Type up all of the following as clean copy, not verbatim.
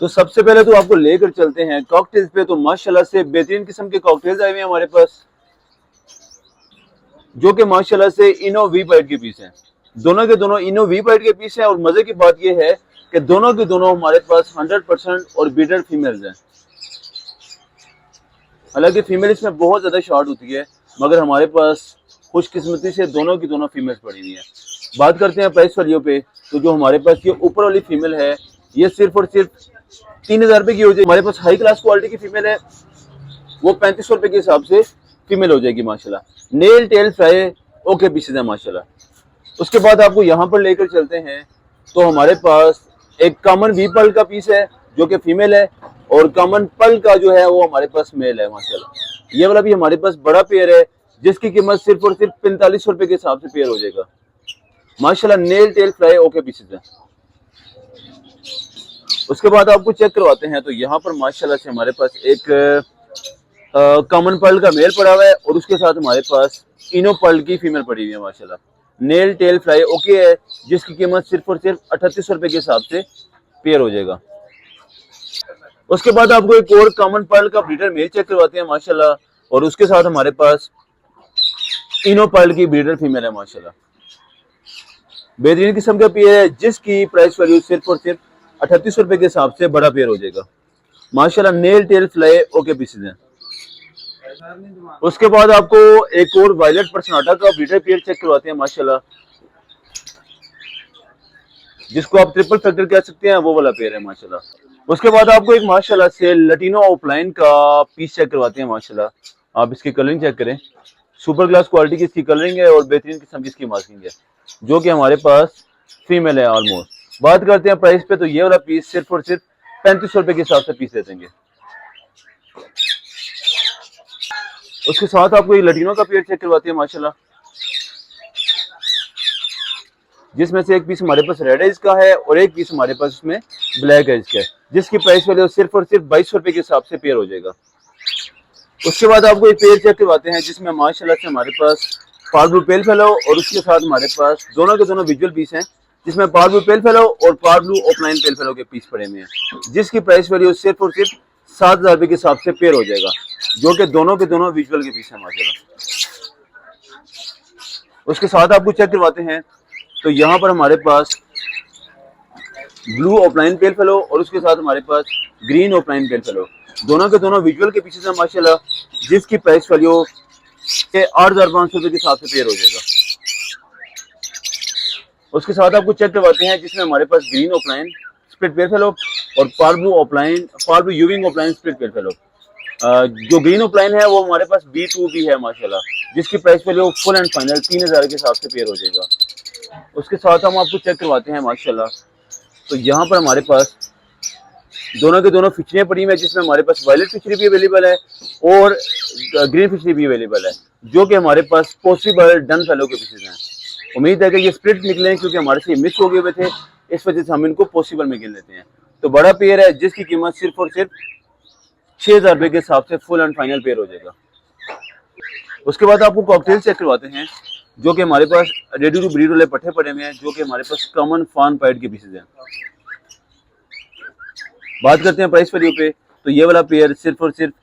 तो सबसे पहले तो आपको लेकर चलते हैं कॉकटेल्स पे। तो माशाल्लाह से बेहतरीन किस्म के कॉकटेल्स आए हुए हैं हमारे पास, जो कि माशाल्लाह से इनो वी पाइट के पीस हैं। दोनों के दोनों इनो वी पाइट के पीस हैं। और मजे की बात यह है कि दोनों के दोनों हमारे पास 100% और बीटर फीमेल्स हैं। हालांकि फीमेल इसमें बहुत ज्यादा शॉर्ट होती है, मगर हमारे पास खुशकिस्मती से दोनों की दोनों फीमेल्स पड़ी हुई हैं। बात करते हैं प्राइस वैल्यू पे। तो जो हमारे पास ये ऊपर वाली फीमेल है, ये सिर्फ और सिर्फ 3000 रुपए की हो जाएगी। हमारे पास हाई क्लास क्वालिटी की फीमेल है, वो 3500 रुपए के हिसाब से फीमेल हो जाएगी माशाल्लाह। Nail tail fry okay pieces है माशाल्लाह। उसके बाद आपको यहाँ पर लेकर चलते हैं। तो हमारे पास एक कॉमन वी पर्ल का पीस है जो कि फीमेल है, और कॉमन पर्ल का जो है वो हमारे पास मेल है माशाल्लाह। ये वाला भी हमारे पास बड़ा पेयर है, जिसकी कीमत सिर्फ और सिर्फ 4500 रुपए के हिसाब से पेयर हो जाएगा माशाल्लाह। Nail tail fry okay pieces है। उसके बाद आपको चेक करवाते हैं। तो यहाँ पर माशाल्लाह से हमारे पास एक कॉमन पर्ल का मेल पड़ा हुआ है, और उसके साथ हमारे पास इनो पर्ल की फीमेल पड़ी हुई है माशाल्लाह। नेल टेल फ्राई ओके है, जिसकी कीमत सिर्फ और सिर्फ 3800 रुपए के हिसाब से पेयर हो जाएगा। उसके बाद आपको एक और कॉमन पर्ल का ब्रीडर मेल चेक करवाते हैं माशाल्लाह, और उसके साथ हमारे पास इनो पर्ल की ब्रीडर फीमेल है माशाल्लाह। बेहतरीन किस्म का पेयर है, जिसकी प्राइस वैल्यू सिर्फ और सिर्फ 3800 रुपए के हिसाब से बड़ा पेयर हो जाएगा माशाल्लाह। Nail tail fly okay pieces हैं। उसके बाद आपको एक और वायलेट पर्सनाटा का ब्रीडर पेयर चेक करवाते हैं माशाल्लाह, जिसको आप ट्रिपल फैक्टर कह सकते हैं, वो वाला पेयर है माशाल्लाह। उसके बाद आपको एक माशाल्लाह से लटीनो ऑफलाइन का पीस चेक करवाते हैं माशाल्लाह। आप इसकी कलरिंग चेक करें, सुपर क्लास क्वालिटी की इसकी कलरिंग है, और बेहतरीन किस्म की इसकी मार्किंग है, जो कि हमारे पास फीमेल है ऑलमोस्ट। बात करते हैं प्राइस पे। तो ये वाला पीस सिर्फ और सिर्फ 3500 रुपए के हिसाब से पीस दे देंगे। उसके साथ आपको ये लटीनो का पेयर चेक करवाते हैं माशाल्लाह, जिसमें से एक पीस हमारे पास रेड एज का है और एक पीस हमारे पास इसमें ब्लैक एज का है, जिसकी प्राइस वैल्यू सिर्फ और सिर्फ 2200 रुपए के हिसाब से पेयर हो जाएगा। उसके बाद आपको एक पेयर चेक करवाते हैं, जिसमें माशाल्लाह से हमारे पास पार्ब्लू पेल फेलो, और उसके साथ हमारे पास दोनों के दोनों विजुअल पीस हैं, जिसमें पार्ब्लू पेल फेलो और पार्ब्लू ऑफलाइन पेल फेलो के पीस पड़े हुए हैं, जिसकी प्राइस वैल्यू सिर्फ और सिर्फ 7000 रुपए के हिसाब से पेयर हो जाएगा, जो कि दोनों के दोनों विजुअल के पीस हैं माशाल्लाह। उसके साथ आपको चेक करवाते हैं। तो यहाँ पर हमारे पास ब्लू ऑफलाइन पेल फेलो, और उसके साथ हमारे पास ग्रीन ऑफलाइन पेल फेलो, दोनों के दोनों विजुअल के पीसेस हैं माशाल्लाह, जिसकी प्राइस वैल्यू के 8500 रुपए के हिसाब से पेयर हो जाएगा। उसके साथ आपको चेक करवाते हैं, जिसमें हमारे पास green offline split pale fellow और पार्ब्लू यूविंग ऑफलाइन स्प्लिट पेल फेलो। जो ग्रीन ऑफलाइन है वो हमारे पास B2 भी है माशाल्लाह, जिसकी price value full and final 3000 के हिसाब से पेयर हो जाएगा। उसके साथ हम आपको चेक करवाते हैं माशाल्लाह। तो यहाँ पर हमारे पास दोनों के दोनों फिशरियाँ पड़ी हुई है, जिसमें हमारे पास वायलेट फिशरी भी अवेलेबल है और ग्रीन फिशरी भी अवेलेबल है, जो कि हमारे पास पॉसिबल डन फेलो के पीसेज हैं। उम्मीद है कि ये स्प्लिट निकले, क्योंकि हमारे से मिस हो गए हुए थे, इस वजह से हम इनको पॉसिबल में गिन लेते हैं। तो बड़ा पेयर है, जिसकी कीमत सिर्फ और सिर्फ 6000 रुपए के हिसाब से फुल एंड फाइनल पेयर हो जाएगा। उसके बाद आपको कॉकटेल चेक करवाते हैं, जो कि हमारे पास रेडी टू ब्रीड वाले पट्टे पड़े हुए हैं, जो कि हमारे पास कॉमन फान पाइट के पीसेज हैं। बात करते हैं प्राइस वैल्यू पे। तो ये वाला पेयर सिर्फ और सिर्फ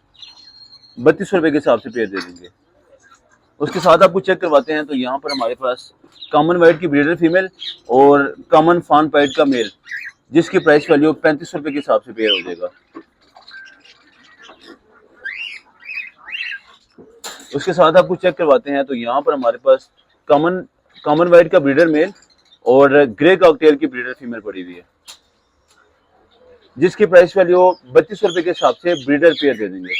3200 रुपए के हिसाब से पेयर दे देंगे। उसके साथ आपको चेक करवाते हैं। तो यहाँ पर हमारे पास कॉमन वाइट की ब्रीडर फीमेल और कॉमन फान पाइट का मेल, जिसकी प्राइस वैल्यू 3500 रुपए के हिसाब से पेयर हो जाएगा। उसके साथ आपको चेक करवाते हैं। तो यहाँ पर हमारे पास कॉमन वाइट का ब्रीडर मेल और ग्रे कॉकटेल की ब्रीडर फीमेल पड़ी हुई है, जिसकी प्राइस वैल्यू 3200 रुपए के हिसाब से ब्रीडर पेयर दे देंगे।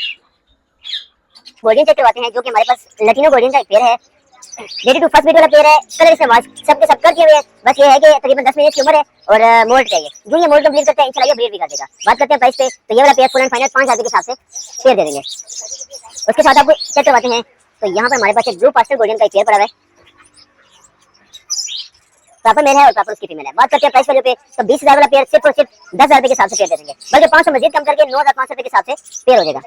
गोल्डन चेक करवाते हैं, जो कि हमारे पास लटीनो गोल्डन का एक पेयर है, रेडी टू फर्स्ट ब्रीड वाला पेयर है। कलर इसके सबके सब कर दिए हुए हैं, बस ये है कि तकरीबन 10 महीने की उम्र है और मोल्ड चाहिए। जो ये मोल्ड कंप्लीट करता है इंशाल्लाह ये ब्रीड भी कर देगा। बात करते हैं प्राइस पे। तो ये वाला पेयर फुल एंड फाइनल 5000 के हिसाब से पेयर दे देंगे। उसके साथ आपको चेक करवाते हैं। तो यहाँ पर हमारे पास एक ब्लू पास्टल गोल्डन का एक पेयर पड़ा हुआ है, प्रॉपर मेल है और प्रॉपर उसकी फीमेल है। बात करते हैं प्राइस वैल्यू पे। तो 20000 वाला पेयर सिर्फ और सिर्फ 10000 रुपए के हिसाब से पेयर दे देंगे, बल्कि 500 मजीद कम करके 9500 रुपए के हिसाब से पेयर हो जाएगा।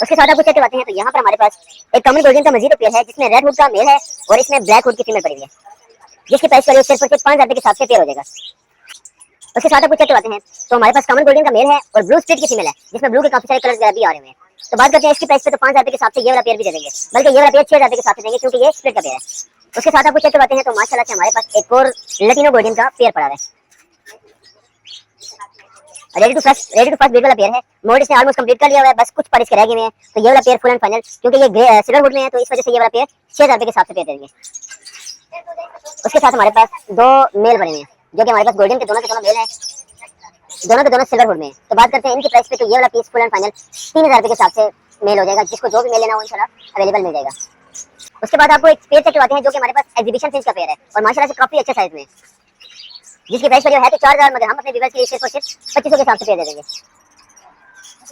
उसके साथ आपको चेक करवाते हैं। तो यहाँ पर हमारे पास एक कॉमन गोल्डन का मजीद पेयर है, जिसमें रेड हुड का मेल है और इसमें ब्लैक हुड की फीमेल पड़ी हुई है, जिसकी प्राइस वैल्यू सिर्फ और सिर्फ 5000 रुपए के हिसाब से पेयर हो जाएगा। उसके साथ आपको चेक करवाते हैं तो हमारे पास कॉमन गोल्डन का मेल है और ब्लू स्प्लिट की फीमेल है, जिसमें ब्लू के काफी सारे कलर भी आ रहे हैं। तो बात करते हैं इसकी प्राइस पे, तो 5,000 रुपए के हिसाब से ये वाला पेयर भी दे देंगे, बल्कि ये वाला पेयर 6,000 रुपए के हिसाब से देंगे क्योंकि ये स्प्लिट का पेयर है। उसके साथ आपको चेक करवाते हैं तो माशाल्लाह से हमारे पास एक और लैटिनो गोल्डन का पेयर पड़ा है, रेडी टू फर्स्ट ब्रीड वाला पेयर है। मोल्ड इसने ऑलमोस्ट कंप्लीट कर लिया हुआ है, बस कुछ पर इसके रह गए हैं। तो ये वाला पेयर फुल एंड फाइनल, क्योंकि ये सिल्वर वुड में है तो इस वजह से ये वाला पेयर 6,000 रुपए के हिसाब से पेयर देंगे। उसके साथ हमारे पास दो मेल बने हुए हैं, जो कि हमारे पास गोल्डन के दोनों मेल है, दोनों के दोनों सिल्वर वुड में है। तो बात करते हैं इनकी प्राइस पे, तो ये वाला पीस फुल एंड फाइनल 3,000 रुपए के हिसाब से मेल हो जाएगा, जिसको जो भी मेल लेना हो इंशाल्लाह अवेलेबल मिल जाएगा। उसके बाद आपको एक पेयर चेक करवाते हैं जो कि हमारे पास एग्जीबिशन साइज का पेयर है और माशाल्लाह से काफी अच्छे साइज में, जिसकी प्राइस जो है तो 4,000, मगर हम अपने व्यूअर्स के लिए सिर्फ और सिर्फ 2500 के हिसाब से पेयर दे देंगे।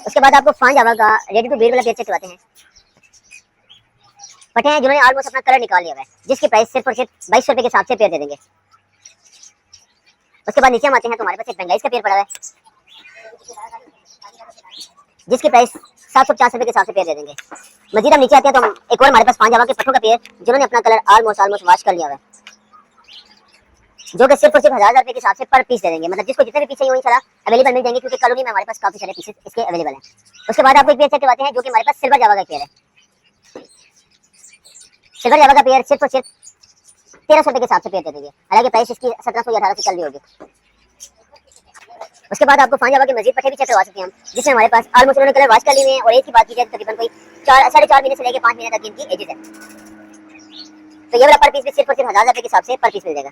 उसके बाद आपको 5 जावा का रेडी टू ब्रीड वाला पेयर चेक करवाते हैं। पटे हैं जिन्होंने ऑलमोस्ट अपना कलर निकाल लिया है, जिसकी प्राइस सिर्फ और सिर्फ 2200 रुपए के हिसाब से पेयर दे देंगे। उसके बाद नीचे हम आते हैं तो हमारे पास एक बेंगाइस का पेयर पड़ा है, जिसकी प्राइस 750 रुपए के हिसाब से पेयर दे देंगे। मजीद हम नीचे आते हैं तो हम एक और हमारे पास 5 जावा के पट्टों का पेयर, जिन्होंने अपना कलर ऑलमोस्ट वाश कर लिया है, जो कि सिर्फ और सिर्फ 1,000 रुपए के हिसाब से पर पीस दे देंगे, मतलब जिसको जितने भी पीस चाहिए इंशाल्लाह अवेलेबल मिल जाएंगे, क्योंकि कॉलोनी में हमारे पास काफी सारे पीसेस इसके अवेलेबल हैं। उसके बाद आपको एक पेयर चेक करवाते हैं जो कि हमारे पास सिल्वर जावा का पेयर है। सिल्वर जावा का पेयर सिर्फ और सिर्फ 1,300 रुपए के हिसाब से पेयर दे देंगे, हालांकि प्राइस इसकी 1700 या 1800 चल रही होगी। उसके बाद आपको 5 जावा के मजीद पट्टे भी चेक करवा सकते हैं हम, जिसमें हमारे पास ऑलमोस्ट उन्होंने कलर वॉश कर लिए हैं, और एक की बात की जाए तकरीबन कोई 4.5 महीने से लेकर 5 महीने तक इनकी एजेस है। तो ये वाला पर पीस भी सिर्फ और सिर्फ 1,000 रुपए के हिसाब से पर पीस मिल जाएगा।